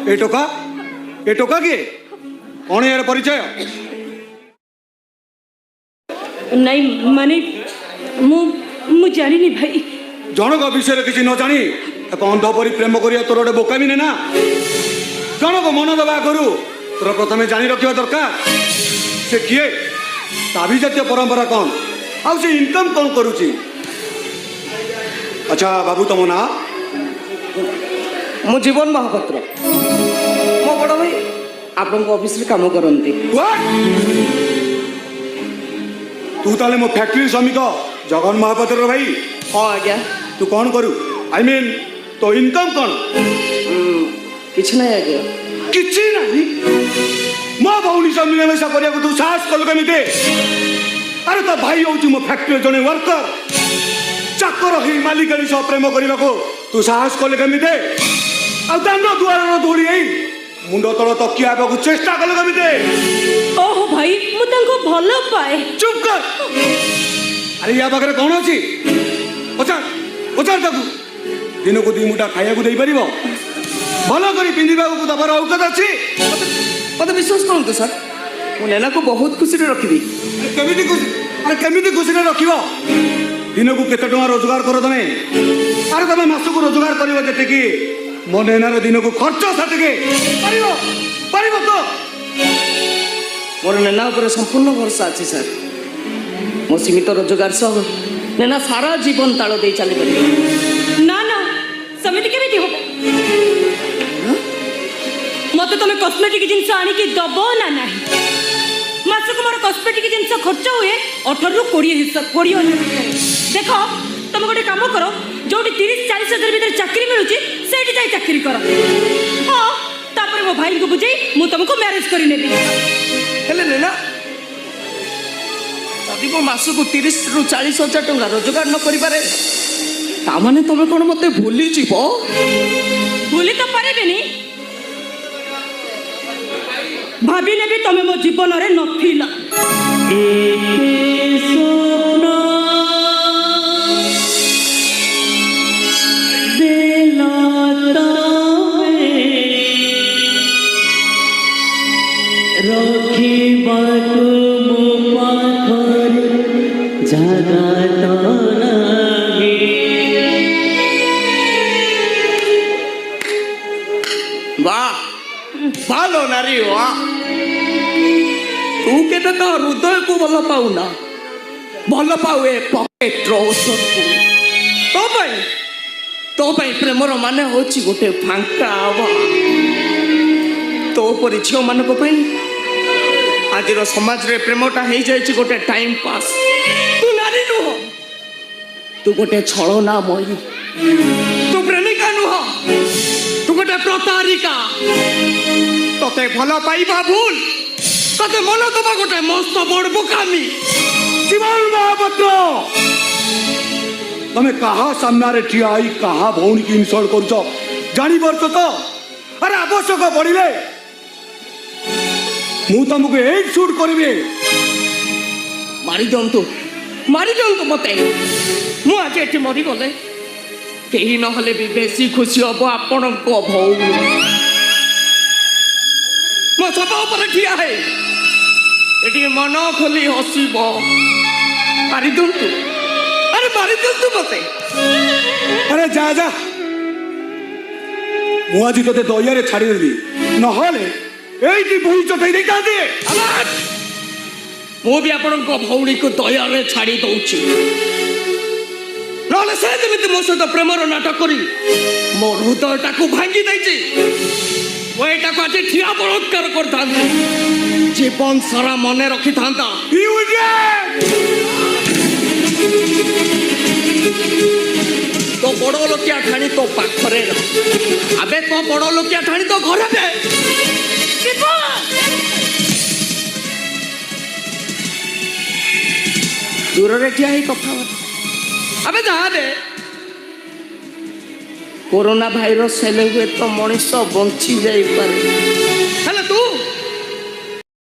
ए टोका किए कौन यार परिचय नहीं माने मु जानी भाई जनक विषय किसी न जानी एक अंध परी प्रेम करिया तोर गोटे बोकामी ना जनक मन दबा करू तोर प्रथम जानी रखा दरकार से किए ताभी जातीय परंपरा कौन आउ से इनकम कौन करुची। अच्छा बाबू तुम ना मु जीवन महापात्र मो बड़ भाई आपण ऑफिस रे काम करंती। तू ताले मो फैक्ट्री श्रमिक जगन महापात्र भाई। हाँ आज्ञा तू कौन करू आई मीन तो इनकम कौन किछ नहीं आज्ञा किसी नहीं मो भौणी सब मिलामेशा करिया तू साहस कल केमिते अरे तो भाई हूँ मो फैक्ट्री जड़े वर्कर चाकर ही मालिकानी सह प्रेम करने को तू साहस कले केमिते दान दुआर दौड़ी मुंड तल तकिया को चेष्टा कले केमिते। ओहो भाई मु तांको भलो पाए। चुप कर अरे या पाखरे कौन अच्छी पचार पचार ताकू दिन को दी मुठा खाया दे पार भल कर पिंधा दबार औकत अच्छी मत विश्वास करते सर मु नैना को बहुत खुशी रखी केमी खुशी रख दिन को केते टଙ୍କା रोजगार कर तमें अरे तमें मास को रोजगार कर जी मो नैनार दिन को खर्च से तो मोर नैना उपर संपूर्ण भरोसा अच्छी सर मो सीमित रोजगार सह नैना सारा जीवन ताल दे चली पार ना ना समिति केमिति हो मत तुम कॉस्मेटिक जिनस आनिकी दब ना नहीं मासक मोर कॉस्मेटिक जिनस खर्च हुए 18 ରୁ 20 हिसाब 20 हजार देख तुम गोटे काम कर जो 30-40 हजार भीतर चाकरी मिलूची सेठी जाई चाकरी कर हाँ तापर मो भाई को बुझे मु तुमको मैरिज करी नेबी हेले नैना जदि मो मास को 30 ରୁ 40 हजार टंका रोजगार न करि पारे ता माने तुम कोन मते भूली जीवो भूली तो पारेबेनी भाविले भी तुम मो जीवन रे नथिला वाह भालो नारी वाह तू के तो हृदय को भल पाऊ ना भल पाऊ ए पॉकेट रोसर को तो भाई प्रेमर माने होची गोटे फांका आवा तो परि झियो मानक पई आज समाज रे प्रेमटा हो जाए गोटे टाइम पास तू नारी नुह तू गोटे छलना मई तू प्रेमिका नुह तू गोटे प्रतारिका तते भल पाइबा भूल तते मन दबा गोटे मस्त बड़ बोकामी। जीवन महापात्र तमें कहा सामने ठिया आई कहा भौणी की इनसल्ट कर जानी पार्छ तो अरे आवश्यक पड़े मु तुमको एक शूट करी मारी दिंतु मत मु आज ये मरीगले कहीं ना भी बेसी खुशी हम आपण भौणी मो छपा उपर ठिया है ये मन खोली हसब मारी दिंतु अरे मारी दिंतु मत अरे जा जा मु आज ते दया छाड़देवी नहले ये बोई चटई दे मु भी आपण भौणी को दया छाड़ी दौची ना से जमी मो सहित प्रेमर नाटक करी मो हृदयटा को भांगी देची मुझा आज ठिया बलात्कार कर जीवन सारा मन रखी था तो बड़ लोकिया ठाणी तो पाखरे अबे तो बड़ लोकिया ठाणी तो घर दूर रे ठिया कथा अबे जहाँ दे कोरोना भाइरस हेले हुए तो मनीष बंची जाई पारे